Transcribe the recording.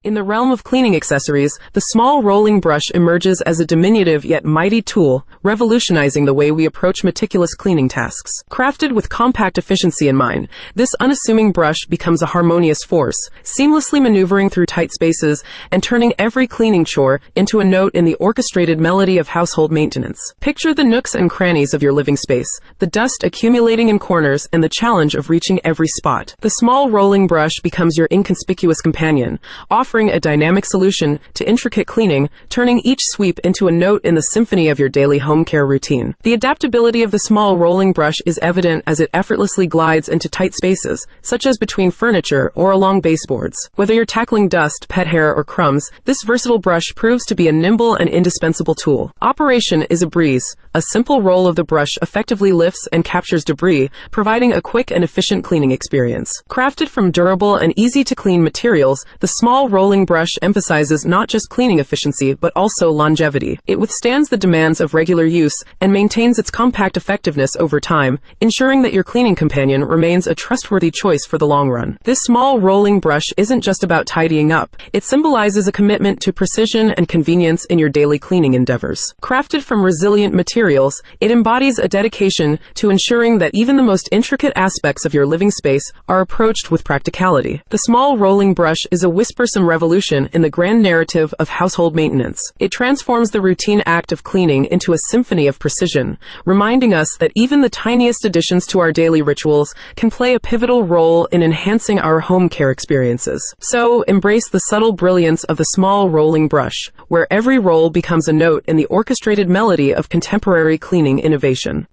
In the realm of cleaning accessories, the small rolling brush emerges as a diminutive yet mighty tool, revolutionizing the way we approach meticulous cleaning tasks. Crafted with compact efficiency in mind, this unassuming brush becomes a harmonious force, seamlessly maneuvering through tight spaces and turning every cleaning chore into a note in the orchestrated melody of household maintenance. Picture the nooks and crannies of your living space, the dust accumulating in corners and the challenge of reaching every spot. The small rolling brush becomes your inconspicuous companion, offering a dynamic solution to intricate cleaning, turning each sweep into a note in the symphony of your daily home care routine. The adaptability of the small rolling brush is evident as it effortlessly glides into tight spaces, such as between furniture or along baseboards. Whether you're tackling dust, pet hair, or crumbs, this versatile brush proves to be a nimble and indispensable tool. Operation is a breeze. A simple roll of the brush effectively lifts and captures debris, providing a quick and efficient cleaning experience. Crafted from durable and easy-to-clean materials, the small rolling brush emphasizes not just cleaning efficiency but also longevity. It withstands the demands of regular use and maintains its compact effectiveness over time, ensuring that your cleaning companion remains a trustworthy choice for the long run. This small rolling brush isn't just about tidying up. It symbolizes a commitment to precision and convenience in your daily cleaning endeavors. Crafted from resilient materials, it embodies a dedication to ensuring that even the most intricate aspects of your living space are approached with practicality. The small rolling brush is a whispersome revolution in the grand narrative of household maintenance. It transforms the routine act of cleaning into a symphony of precision, reminding us that even the tiniest additions to our daily rituals can play a pivotal role in enhancing our home care experiences. So, embrace the subtle brilliance of the small rolling brush, where every roll becomes a note in the orchestrated melody of contemporary cleaning innovation.